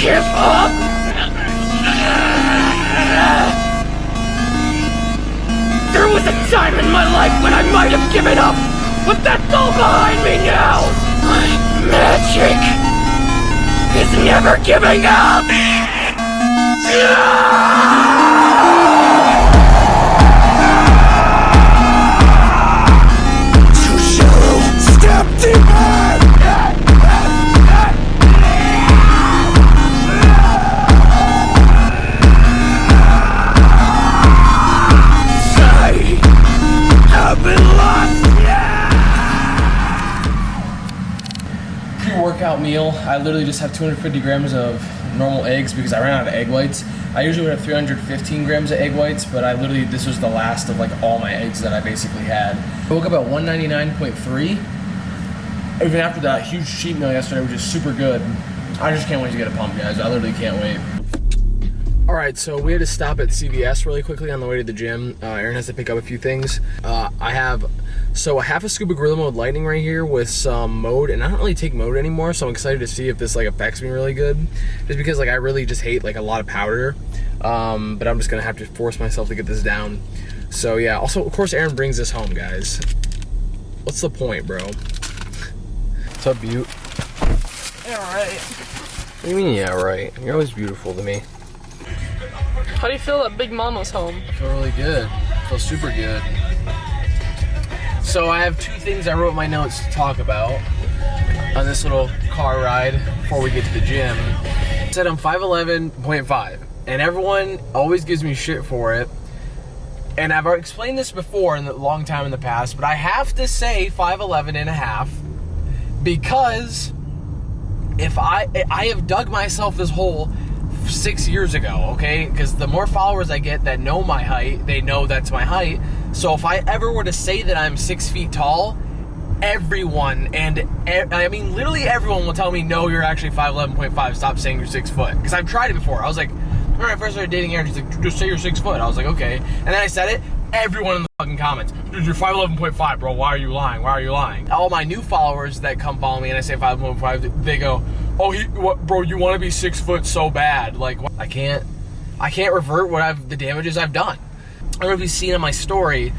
Give up? There was a time in my life when I might have given up, but that's all behind me now! My magic is never giving up! Too shallow! Step deeper! I've been lost! Pre-workout meal, I literally just have 250 grams of normal eggs because I ran out of egg whites. I usually would have 315 grams of egg whites, but this was the last of like all my eggs that I basically had. I woke up at 199.3. Even after that huge cheat meal yesterday, which is super good. I just can't wait to get a pump, guys. I literally can't wait. Alright, so we had to stop at CVS really quickly on the way to the gym. Aaron has to pick up a few things. I have a half a scoop of Gorilla Mode Lightning right here with some mode, and I don't really take mode anymore, so I'm excited to see if this like affects me really good. Just because like I really just hate like a lot of powder, but I'm just gonna have to force myself to get this down. So yeah, also of course Aaron brings this home, guys. What's the point, bro? What's up, Butte? Yeah, right. What do you mean, yeah, right? You're always beautiful to me. How do you feel that Big Mama's home? I feel really good. I feel super good. So I have two things I wrote in my notes to talk about on this little car ride before we get to the gym. I said I'm 5'11.5, and everyone always gives me shit for it. And I've explained this before in a long time in the past, but I have to say 5'11.5 because if I have dug myself this hole 6 years ago, okay? Because the more followers I get that know my height, they know that's my height. So if I ever were to say that I'm 6 feet tall, everyone, I mean literally everyone will tell me, no, you're actually 5'11.5, stop saying you're 6 foot. Because I've tried it before. I was like, when I first started dating Aaron, she's like, just say you're 6 foot. I was like, okay. And then I said it, everyone in the fucking comments, dude, you're 5'11.5, bro, why are you lying? Why are you lying? All my new followers that come follow me and I say 5'11.5, they go, oh, bro, you want to be 6 foot so bad. Like, what? I can't revert the damages I've done. I don't know if you've seen on my story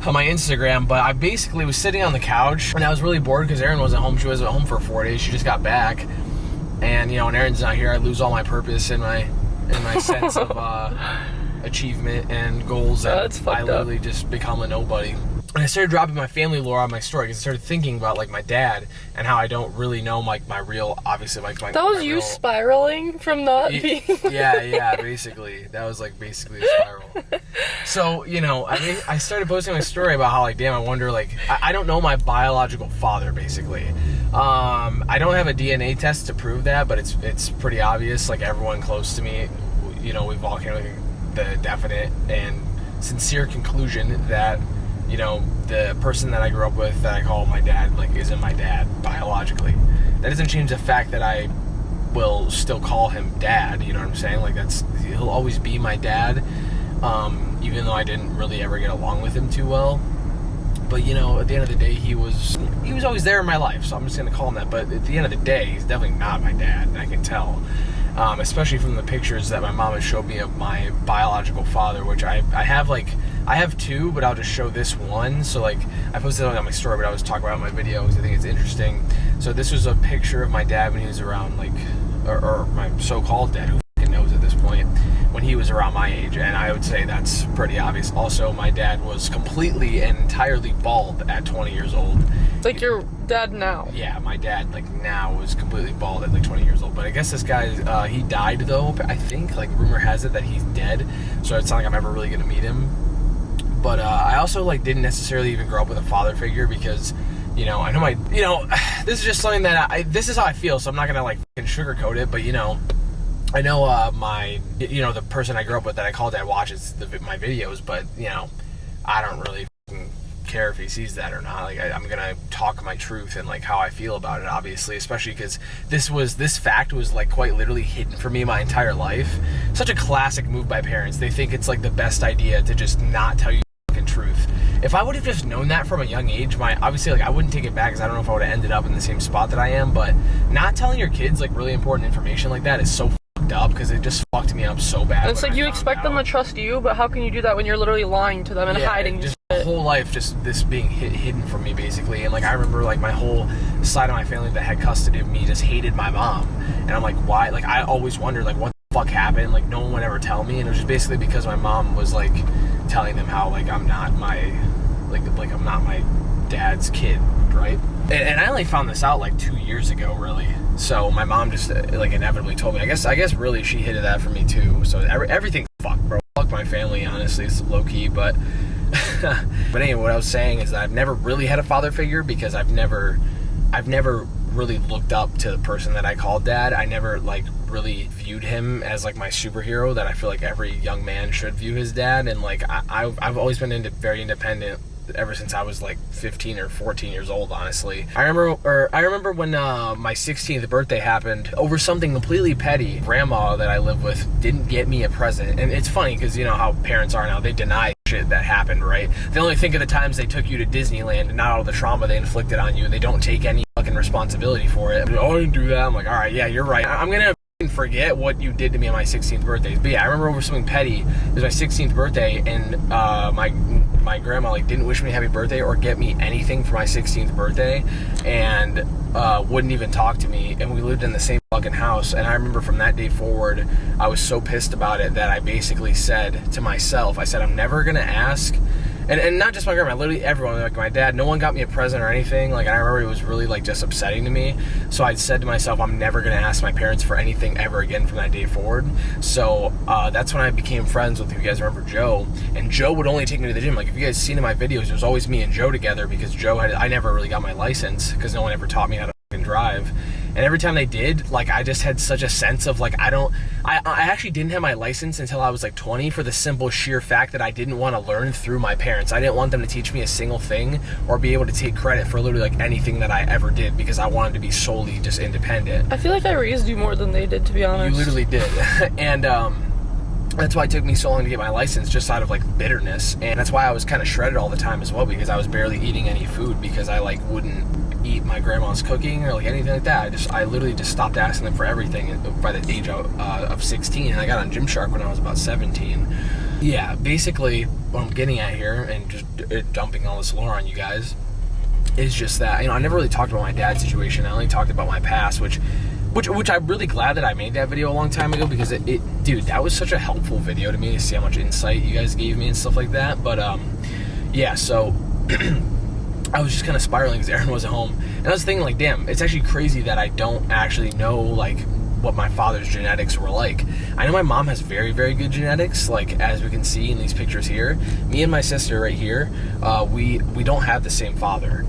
on my Instagram, but I basically was sitting on the couch and I was really bored because Erin wasn't home. She was at home for 4 days. She just got back. And, you know, when Erin's not here, I lose all my purpose and my sense of achievement and goals. And I literally just become a nobody. And I started dropping my family lore on my story because I started thinking about like my dad and how I don't really know like my real, obviously like my. That was you spiraling from not being. Yeah, basically that was like basically a spiral. So you know, I started posting my story about how like, damn, I wonder like I don't know my biological father basically. I don't have a DNA test to prove that, but it's pretty obvious. Like everyone close to me, you know, we've all came to the definite and sincere conclusion that. You know, the person that I grew up with that I call my dad, like, isn't my dad biologically. That doesn't change the fact that I will still call him dad, you know what I'm saying? Like, he'll always be my dad, even though I didn't really ever get along with him too well. But, you know, at the end of the day, he was always there in my life, so I'm just going to call him that. But at the end of the day, he's definitely not my dad, and I can tell. Especially from the pictures that my mom has showed me of my biological father, which I have two, but I'll just show this one. So like I posted it on my story, but I was talking about it in my video because I think it's interesting. So this was a picture of my dad when he was around like, or my so-called dad, who fucking knows at this point, when he was around my age, and I would say that's pretty obvious. Also, my dad was completely and entirely bald at 20 years old. It's like your dad now. Yeah, my dad like now was completely bald at like 20 years old. But I guess this guy, he died though. I think like rumor has it that he's dead. So it's not like I'm ever really gonna meet him. But I also like didn't necessarily even grow up with a father figure because, you know, I know this is just something that this is how I feel. So I'm not gonna like fucking sugarcoat it. But you know, I know the person I grew up with that I call dad watches my videos. But you know, I don't really care if he sees that or not. Like I'm gonna talk my truth and like how I feel about it, obviously, especially because this fact was like quite literally hidden from me my entire life. Such a classic move by parents. They think it's like the best idea to just not tell you the fucking truth. if I would have just known that from a young age, obviously, like, I wouldn't take it back because I don't know if I would have ended up in the same spot that I am, but not telling your kids, like, really important information like that is so fucked up because it just fucked me up so bad. It's like you expect them to trust you, but how can you do that when you're literally lying to them and hiding just shit? whole life just this being hidden from me, basically. And like I remember, like, my whole side of my family that had custody of me just hated my mom, and I'm like, why? Like, I always wondered, like, what the fuck happened? Like, no one would ever tell me, and it was just basically because my mom was like telling them how, like, I'm not my dad's kid, right? And I only found this out like 2 years ago, really. So my mom just like inevitably told me. I guess really she hit that for me too. So everything's fucked, bro. Fuck my family, honestly. It's low key, but but anyway, what I was saying is that I've never really had a father figure because I've never really looked up to the person that I called dad. I never like really viewed him as like my superhero that I feel like every young man should view his dad. And like I've always been very independent ever since I was like 15 or 14 years old, honestly. I remember when my 16th birthday happened over something completely petty. Grandma that I live with didn't get me a present. And it's funny because you know how parents are now. They deny shit that happened, right? They only think of the times they took you to Disneyland and not all the trauma they inflicted on you. They don't take any fucking responsibility for it. Oh, I didn't do that. I'm like, all right, yeah, you're right. I'm gonna forget what you did to me on my 16th birthday. But yeah, I remember over something petty. It was my 16th birthday, and my grandma like didn't wish me happy birthday or get me anything for my 16th birthday, and wouldn't even talk to me. And we lived in the same fucking house. And I remember from that day forward, I was so pissed about it that I basically said to myself, I said, I'm never gonna ask. And not just my grandma, literally everyone, like my dad, no one got me a present or anything. Like, I remember it was really, like, just upsetting to me. So I said to myself, I'm never going to ask my parents for anything ever again from that day forward. So that's when I became friends with, if you guys remember, Joe. And Joe would only take me to the gym. Like, if you guys seen in my videos, it was always me and Joe together because I never really got my license because no one ever taught me how to fucking drive. And every time they did, like, I just had such a sense of, like, I actually didn't have my license until I was, like, 20 for the simple sheer fact that I didn't want to learn through my parents. I didn't want them to teach me a single thing or be able to take credit for literally, like, anything that I ever did because I wanted to be solely just independent. I feel like I raised you more than they did, to be honest. You literally did. And, that's why it took me so long to get my license, just out of, like, bitterness. And that's why I was kind of shredded all the time as well, because I was barely eating any food because I, like, wouldn't eat my grandma's cooking or, like, anything like that. I literally just stopped asking them for everything by the age of 16, and I got on Gymshark when I was about 17. Yeah, basically, what I'm getting at here, and just dumping all this lore on you guys, is just that, you know, I never really talked about my dad's situation. I only talked about my past, which I'm really glad that I made that video a long time ago because dude, that was such a helpful video to me to see how much insight you guys gave me and stuff like that. But yeah, so I was just kind of spiraling because Aaron wasn't home, and I was thinking, like, damn, it's actually crazy that I don't actually know, like, what my father's genetics were like. I know my mom has very, very good genetics, like, as we can see in these pictures here. Me and my sister right here, we don't have the same father.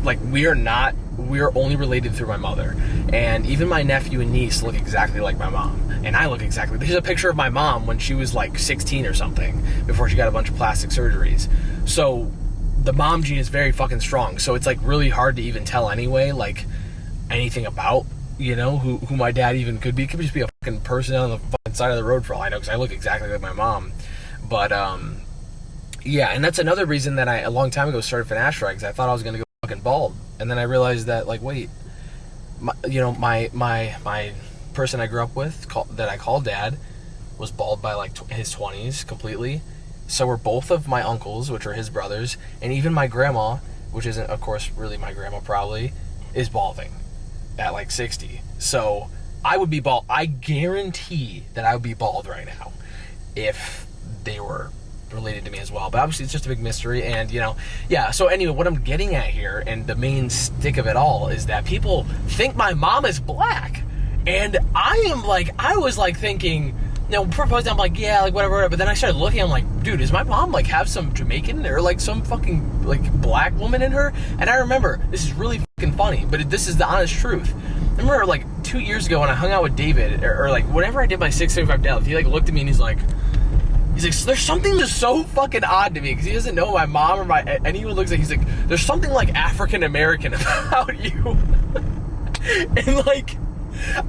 Like, we are only related through my mother. And even my nephew and niece look exactly like my mom. And I look exactly. There's a picture of my mom when she was like 16 or something, before she got a bunch of plastic surgeries. So the mom gene is very fucking strong. So it's like really hard to even tell anyway, like, anything about, you know, who my dad even could be. It could just be a fucking person on the fucking side of the road for all I know, because I look exactly like my mom. But yeah, and that's another reason that I a long time ago started finasteride, because I thought I was gonna go fucking bald, and then I realized that, like, wait, my person I grew up with that I called dad was bald by like his 20s completely. So were both of my uncles, which are his brothers, and even my grandma, which isn't of course really my grandma probably, is balding at like 60. So I would be bald. I guarantee that I would be bald right now if they were related to me as well, but obviously it's just a big mystery. And you know, yeah, so anyway, what I'm getting at here, and the main stick of it all, is that people think my mom is black, and I was like thinking, you know, first I'm like, yeah, like whatever, but then I started looking, I'm like, dude, does my mom like have some Jamaican or like some fucking like black woman in her? And I remember, this is really fucking funny, but this is the honest truth. I remember like 2 years ago when I hung out with David, or like whenever I did my 675 deadlift, he like looked at me and he's like, there's something just so fucking odd to me, because he doesn't know my mom or anyone looks like, he's like, there's something like African American about you. And like,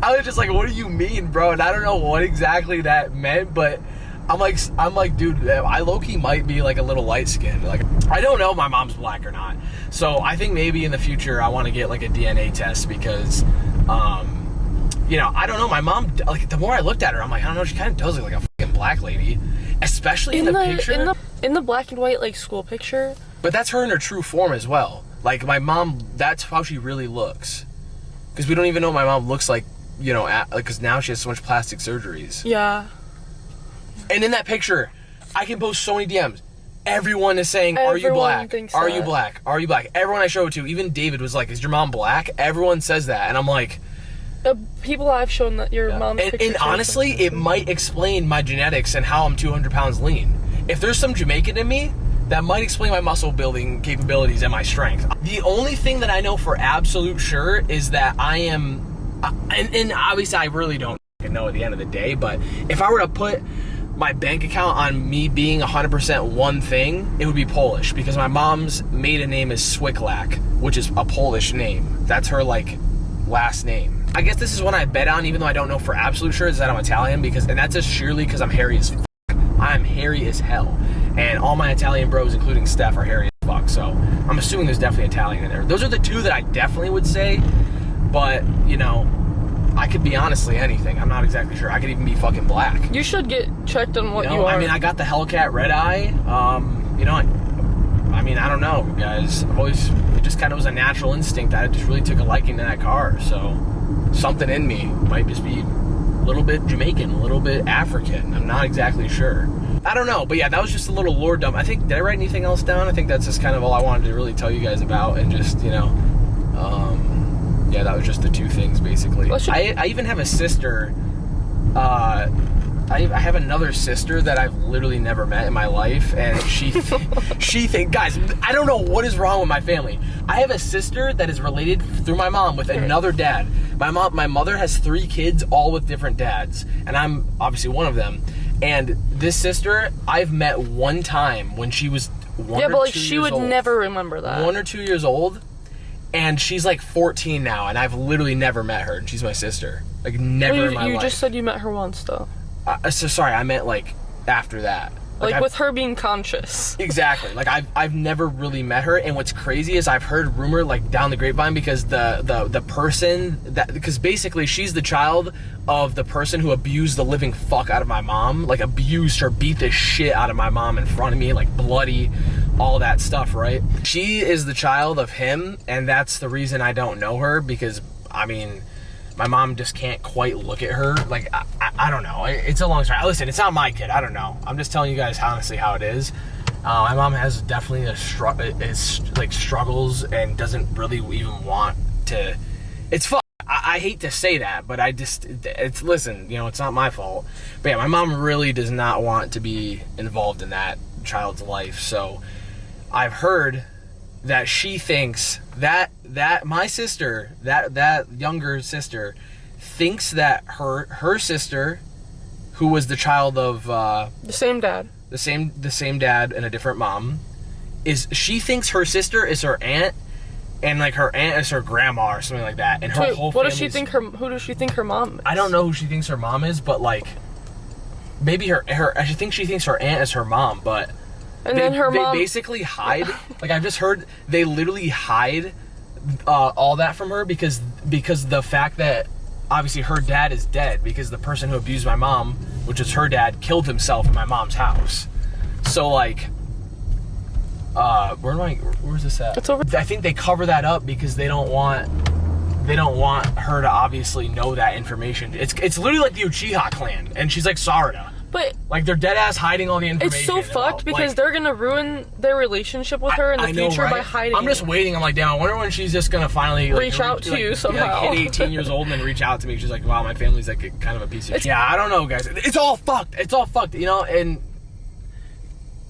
I was just like, what do you mean, bro? And I don't know what exactly that meant, but I'm like, dude, I low-key might be like a little light-skinned. Like, I don't know if my mom's black or not. So I think maybe in the future I want to get like a DNA test because, you know, I don't know. My mom, like, the more I looked at her, I'm like, I don't know, she kind of does look like a fucking black lady, especially in the picture. In the black and white like school picture. But that's her in her true form as well. Like my mom, that's how she really looks. Because we don't even know what my mom looks like, you know, because now she has so much plastic surgeries. Yeah. And in that picture, I can post so many DMs. Everyone is saying, are you black? Are you black? Are you black? Everyone I show it to, even David was like, is your mom black? Everyone says that. And I'm like... people I've shown that your mom's picture. And honestly, it might explain my genetics and how I'm 200 pounds lean. If there's some Jamaican in me, that might explain my muscle building capabilities and my strength. The only thing that I know for absolute sure is that I am... And obviously I really don't know at the end of the day, but if I were to put my bank account on me being 100% one thing, it would be Polish, because my mom's maiden name is Swiklak, which is a Polish name. That's her, like, last name. I guess this is one I bet on, even though I don't know for absolute sure, is that I'm Italian, and that's just surely because I'm hairy as fuck. I'm hairy as hell. And all my Italian bros, including Steph, are hairy as fuck, so I'm assuming there's definitely Italian in there. Those are the two that I definitely would say, but, you know, I could be honestly anything. I'm not exactly sure. I could even be fucking black. You should get checked on what you are. I mean, I got the Hellcat red eye. You know, I mean, I don't know, guys. It just kind of was a natural instinct. I just really took a liking to that car. So something in me might just be a little bit Jamaican, a little bit African. I'm not exactly sure. I don't know. But yeah, that was just a little lore dump. I think, did I write anything else down? I think that's just kind of all I wanted to really tell you guys about, and just, you know, yeah, that was just the two things, basically. I even have a sister, I have another sister that I've literally never met in my life, and guys, I don't know what is wrong with my family. I have a sister that is related through my mom with another dad. My mother has 3 kids, all with different dads, and I'm obviously one of them. And this sister, I've met one time when she was 1 or 2 years old. Yeah, but like, she would never remember that. 1 or 2 years old. And she's like 14 now, and I've literally never met her, and she's my sister. Like, never in my life. You just said you met her once, though. So sorry, I meant like after that. Like with her being conscious. Exactly. Like I've never really met her, and what's crazy is I've heard rumor like down the grapevine, because the person because basically she's the child of the person who abused the living fuck out of my mom, like abused her, beat the shit out of my mom in front of me, like bloody, all that stuff, right? She is the child of him, and that's the reason I don't know her, because I mean, my mom just can't quite look at her. Like, I don't know. It's a long story. Listen, it's not my kid. I don't know. I'm just telling you guys honestly how it is. My mom has definitely struggles and doesn't really even want to. It's fun. I hate to say that, but listen, you know, it's not my fault. But yeah, my mom really does not want to be involved in that child's life. So I've heard that she thinks that my sister, that younger sister, thinks that her sister, who was the child of the same dad and a different mom, she thinks her sister is her aunt, and like her aunt is her grandma or something like that. And her whole what does she think who does she think her mom is? I don't know who she thinks her mom is, but like maybe I think she thinks her aunt is her mom, but and then her mom... They basically hide... Like, I've just heard they literally hide all that from her because the fact that, obviously, her dad is dead, because the person who abused my mom, which is her dad, killed himself in my mom's house. So, like... where's this at? It's over... I think they cover that up because they don't want her to obviously know that information. It's literally like the Uchiha clan, and she's like Sarada. But like, they're dead ass hiding all the information. It's so fucked because like, they're gonna ruin their relationship with her in the future, right? By hiding. I'm just waiting. I'm like, damn, I wonder when she's just gonna finally reach out to you somehow. Like, hit 18 years old and then reach out to me. She's like, wow, my family's like kind of a piece of shit. Yeah, I don't know, guys. It's all fucked. It's all fucked, you know. And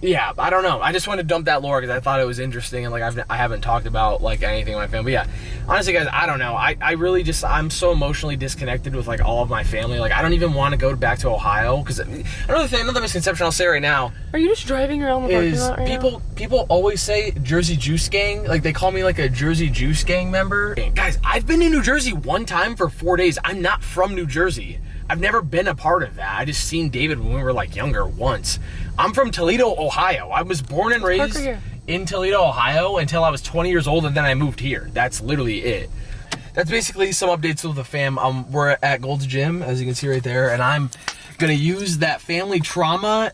yeah, I don't know. I just wanted to dump that lore because I thought it was interesting, and like I haven't talked about like anything in my family. But yeah, honestly, guys, I don't know. I really just, I'm so emotionally disconnected with like all of my family. Like, I don't even want to go back to Ohio because another misconception I'll say right now. Are you just driving around the parking lot right now? People always say Jersey Juice Gang. Like, they call me like a Jersey Juice Gang member. Guys, I've been in New Jersey one time for 4 days. I'm not from New Jersey. I've never been a part of that. I just seen David when we were like younger once. I'm from Toledo, Ohio. I was born and raised in Toledo, Ohio until I was 20 years old, and then I moved here. That's literally it. That's basically some updates with the fam. We're at Gold's Gym, as you can see right there, and I'm gonna use that family trauma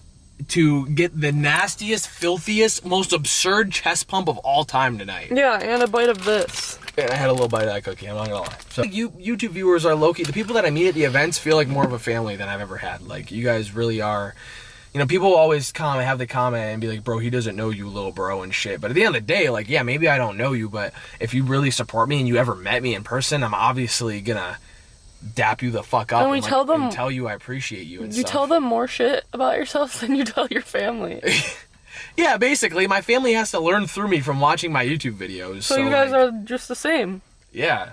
to get the nastiest, filthiest, most absurd chest pump of all time tonight. Yeah, and a bite of this. And I had a little bite of that cookie, I'm not gonna lie. So you YouTube viewers are low-key, the people that I meet at the events feel like more of a family than I've ever had. Like, you guys really are. You know, people always have the comment and be like, bro, he doesn't know you, little bro, and shit. But at the end of the day, like, yeah, maybe I don't know you, but if you really support me and you ever met me in person, I'm obviously gonna dap you the fuck up and tell them, and tell you I appreciate you and you stuff. tell them more shit about yourself than you tell your family. Yeah, basically, my family has to learn through me from watching my YouTube videos. So you guys are just the same. Yeah,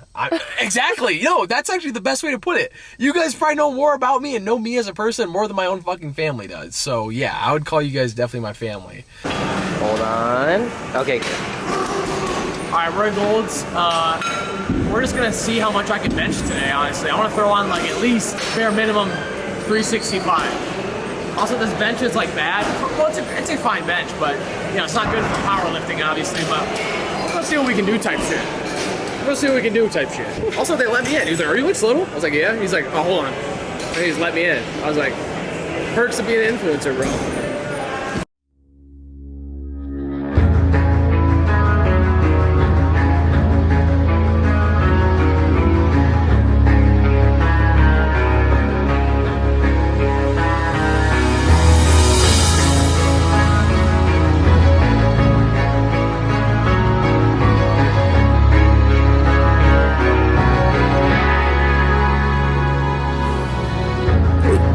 exactly. No, that's actually the best way to put it. You guys probably know more about me and know me as a person more than my own fucking family does. So yeah, I would call you guys definitely my family. Hold on. Okay. Alright, we're at Gold's. We're just gonna see how much I can bench today, honestly. I wanna throw on like at least bare minimum 365. Also, this bench is like bad. Well, it's a fine bench, but you know, it's not good for powerlifting, obviously, but let's see what we can do type shit. Let's see what we can do type shit. Also, they let me in. He was like, are you little? I was like, yeah. He's like, oh, hold on. And he just let me in. I was like, perks of being an influencer, bro.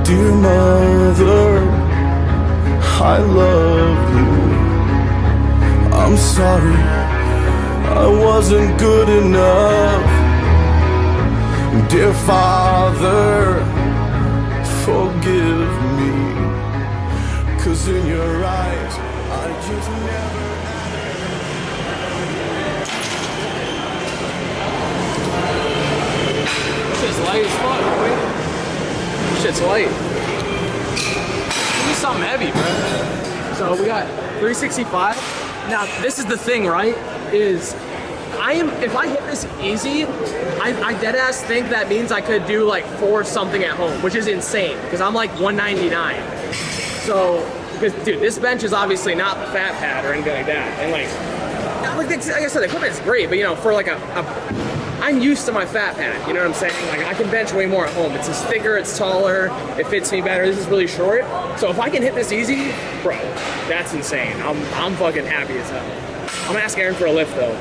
Dear mother, I love you. I'm sorry, I wasn't good enough. Dear father, forgive me. 'Cause in your eyes, I just never. Shit's light as fuck, boy. Shit's light. Give me something heavy, bro. So we got 365. Now this is the thing, right? Is if I hit this easy, I dead ass think that means I could do like 4 something at home, which is insane because I'm like 199. So, because dude, this bench is obviously not the fat pad or anything like that, and like I said, the equipment's great, but you know, for like I'm used to my fat pad, you know what I'm saying? Like, I can bench way more at home. It's just thicker, it's taller, it fits me better. This is really short. So if I can hit this easy, bro, that's insane. I'm fucking happy as hell. I'm gonna ask Aaron for a lift though.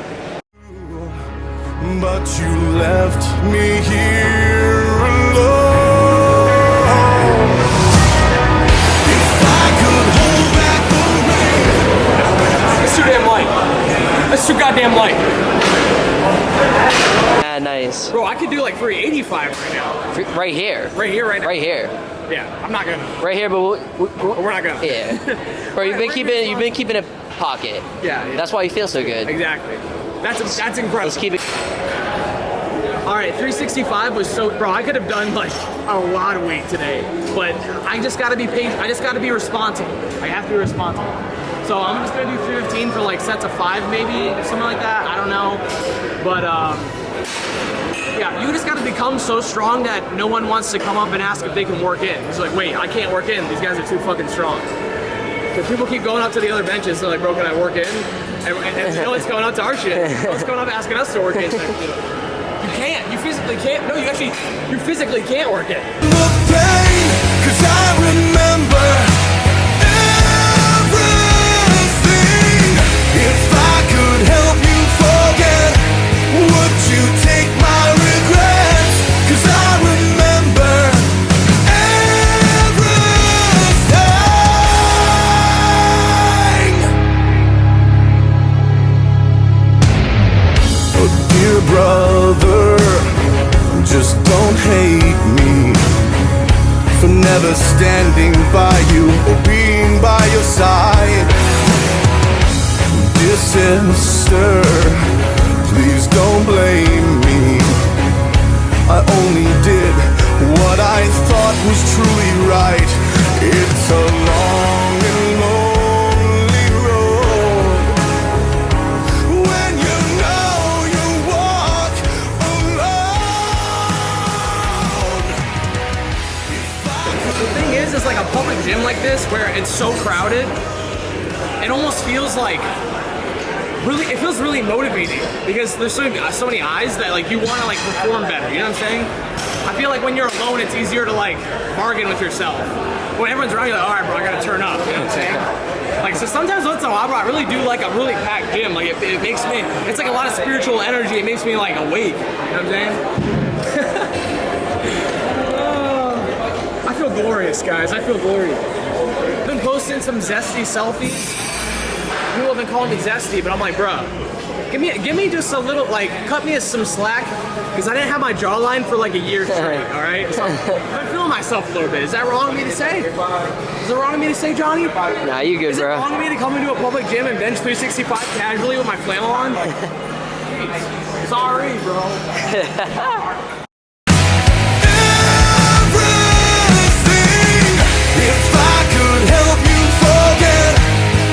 But you left me here alone. If I could hold back the rain. It's too damn light. It's too goddamn light. Ah, nice. Bro, I could do like 385 right now. Right here. Right here, right now. Right here. Yeah, I'm not gonna. Right here, but We're not gonna. yeah. Bro, you've been keeping a pocket. Yeah. That's why you feel so good. Exactly. That's incredible. Let's keep it. All right, 365 was so, bro, I could have done like a lot of weight today, but I just gotta be patient. I just gotta be responsible. I have to be responsible. So I'm just gonna do 315 for like sets of 5 maybe, something like that, I don't know. But yeah, you just gotta become so strong that no one wants to come up and ask if they can work in. It's like, wait, I can't work in, these guys are too fucking strong. Because people keep going up to the other benches, they're like, bro, can I work in? And no one's going up to our shit. No one's going up asking us to work in. You can't. You physically can't. No, you physically can't work it. The pain, 'cause I remember everything. If I could help you forget, would you take my regrets? 'Cause I remember everything. Oh, dear brother, just don't hate me for never standing by you or being by your side. Dear sister, please don't blame me. I only did what I thought gym like this where it's so crowded, it almost feels like it feels really motivating because there's so many eyes that like you want to like perform better. You know what I'm saying? I feel like when you're alone, it's easier to like bargain with yourself. When everyone's around, you're like, all right, bro, I gotta turn up. You know what I'm saying? Like, so sometimes once in a while, bro, I really do like a really packed gym. Like, it makes me, it's like a lot of spiritual energy. It makes me like awake. You know what I'm saying? I feel glorious, guys. I feel glorious. I've been posting some zesty selfies. People have been calling me zesty, but I'm like, bro, give me just a little, like, cut me some slack, because I didn't have my jawline for like a year straight, all right? So I'm feeling myself a little bit. Is that wrong of me to say? Is it wrong of me to say, Johnny? Nah, you good, bro. Is it wrong of me to come into a public gym and bench 365 casually with my flannel on? Jeez. Sorry, bro. If I could help you forget,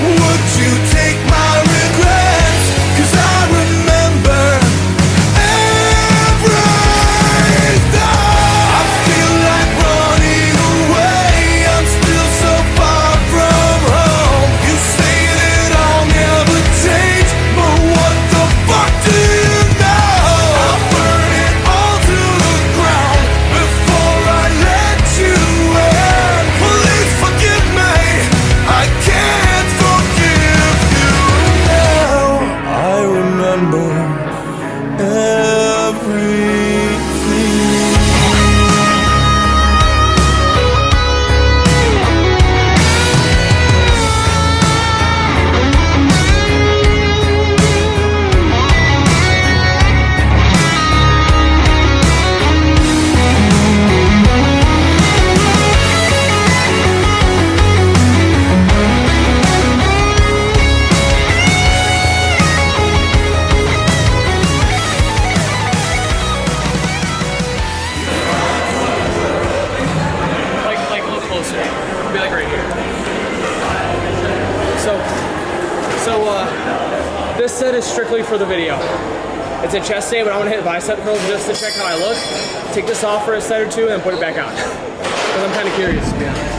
would you take my regrets? 'Cause I remember everything. I feel like running away. I'm still so far from home. You say that I'll never change, but what the fuck do you know? I'll burn it all to the ground before I let you in. Please forgive me, I can't forgive you now. I remember everything. Like a little closer. It'll be like right here. So this set is strictly for the video. It's a chest day, but I want to hit bicep curls just to check how I look. Take this off for a set or two and then put it back on. Because I'm kind of curious, to be honest.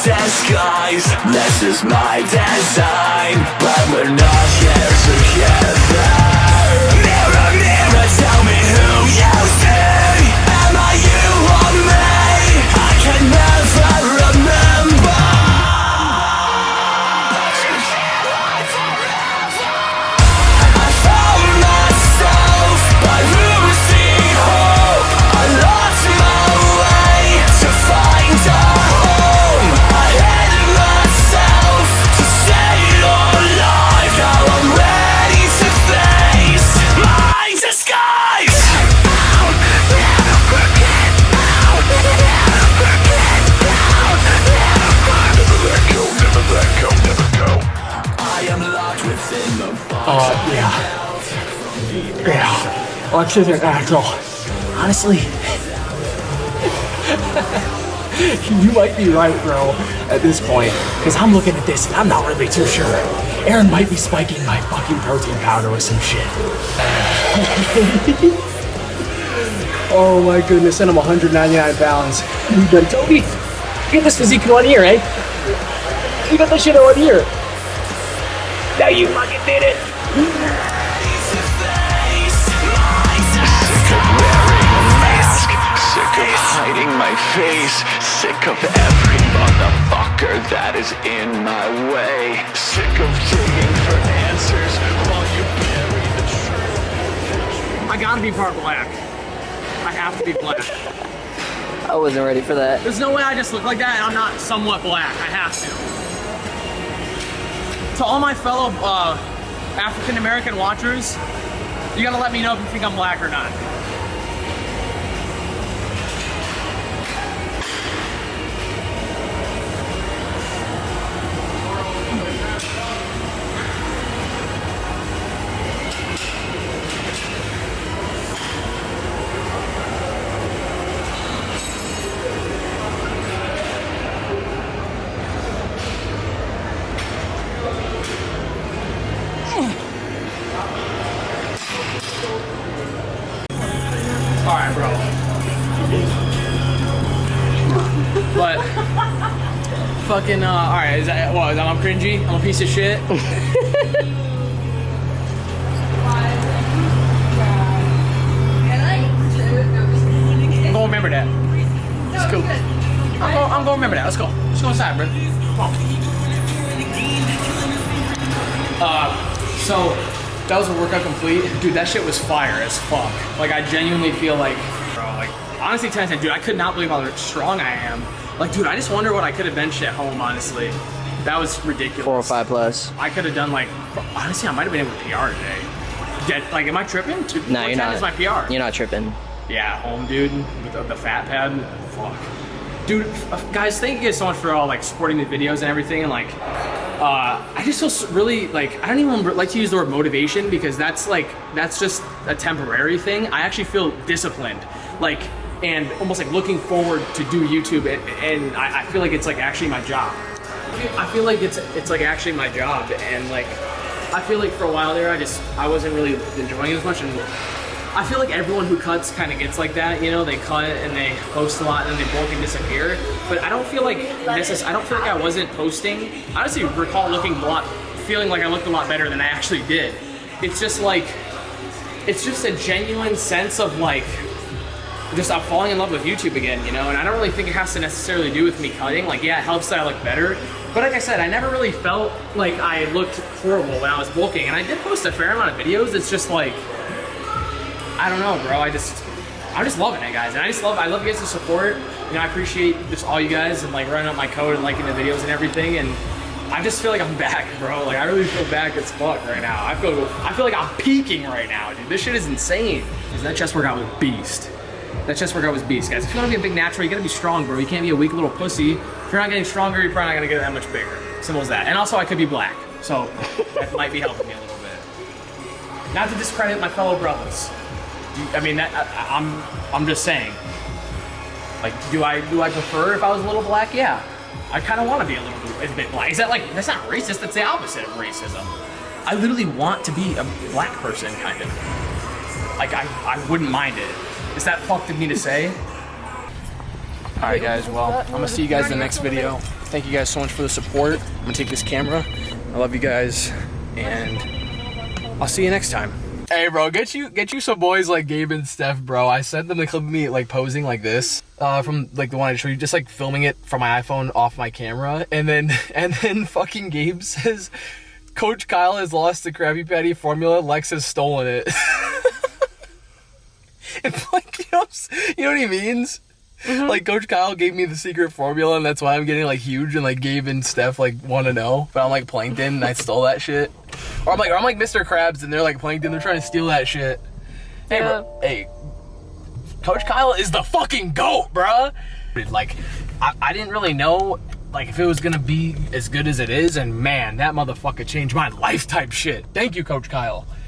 disguise. This is my design, but we're not here together. Mirror, mirror, tell me who you see. Am I you or me? I can never remember. I found myself by losing hope. I lost my way to find a home. I hated myself to stay alive. Now I'm ready to face my disguise. I am locked within the vault. Yeah. Lexx isn't natural. Honestly, you might be right, bro, at this point. Because I'm looking at this and I'm not really too sure. Aaron might be spiking my fucking protein powder with some shit. Oh my goodness, and I'm 199 pounds. You done, Toby? Get this physique in 1 year, eh? You got this shit in 1 year. Now you fucking did it. Sick of hiding my face. Sick of every motherfucker that is in my way. Sick of digging for answers while you bury the truth. I gotta be part black. I have to be black. I wasn't ready for that. There's no way I just look like that and I'm not somewhat black. I have to. To all my fellow African American watchers, you gotta let me know if you think I'm black or not. Alright, bro. But fucking alright, is that what? I'm cringy? I'm a piece of shit? I'm gonna remember that. It's cool. I'm gonna remember that. Let's go. Let's go inside, bro. Come on. So that was a workout complete. Dude, that shit was fire as fuck. Like, I genuinely feel like, bro, like, honestly, 10 dude, I could not believe how strong I am. Like, dude, I just wonder what I could have benched at home, honestly. That was ridiculous. 405 plus. I could have done, like, honestly, I might have been able to PR today. Like, am I tripping? No, you're not. Is my PR. You're not tripping. Yeah, home, dude, with the fat pad. Fuck. Dude, guys, thank you guys so much for all, like, supporting the videos and everything, and, like, I just feel really, like, I don't even like to use the word motivation because that's just a temporary thing. I actually feel disciplined, like, and almost like looking forward to do YouTube, and I feel like it's like actually my job. I feel like it's like actually my job, and like, I feel like for a while there, I wasn't really enjoying it as much, and I feel like everyone who cuts kind of gets like that, you know, they cut and they post a lot and then they bulk and disappear. But I don't feel like I wasn't posting. I honestly recall feeling like I looked a lot better than I actually did. It's just like, it's just a genuine sense of like, I'm falling in love with YouTube again, you know, and I don't really think it has to necessarily do with me cutting. Like, yeah, it helps that I look better. But like I said, I never really felt like I looked horrible when I was bulking. And I did post a fair amount of videos. It's just like, I don't know, bro. I'm just loving it, guys. And I love you guys' support. You know, I appreciate just all you guys and like running up my code and liking the videos and everything. And I just feel like I'm back, bro. Like, I really feel back as fuck right now. I feel like I'm peaking right now, dude. This shit is insane. That chest workout was beast. That chest workout was beast, guys. If you want to be a big natural, you gotta be strong, bro. You can't be a weak little pussy. If you're not getting stronger, you're probably not gonna get that much bigger. Simple as that. And also, I could be black, so that might be helping me a little bit. Not to discredit my fellow brothers. I mean, I'm just saying. Like, do I prefer if I was a little black? Yeah. I kind of want to be a bit black. Is that like, that's not racist, that's the opposite of racism. I literally want to be a black person, kind of. Like, I wouldn't mind it. Is that fucked of me to say? Alright guys, well, I'm gonna see you guys in the next video. Thank you guys so much for the support. I'm gonna take this camera. I love you guys, and I'll see you next time. Hey bro, get you some boys like Gabe and Steph, bro. I sent them the clip of me like posing like this from like the one I showed you, just like filming it from my iPhone off my camera, and then fucking Gabe says, Coach Kyle has lost the Krabby Patty formula, Lexx has stolen it. It's like, you know what he means? Mm-hmm. Like, Coach Kyle gave me the secret formula, and that's why I'm getting like huge, and like Gabe and Steph like want to know, but I'm like Plankton and I stole that shit. Or I'm like Mr. Krabs and they're like Plankton, they're trying to steal that shit. Hey, yeah. bro, hey, Coach Kyle is the fucking GOAT, bruh. Like, I didn't really know like if it was gonna be as good as it is, and man, that motherfucker changed my life type shit. Thank you, Coach Kyle.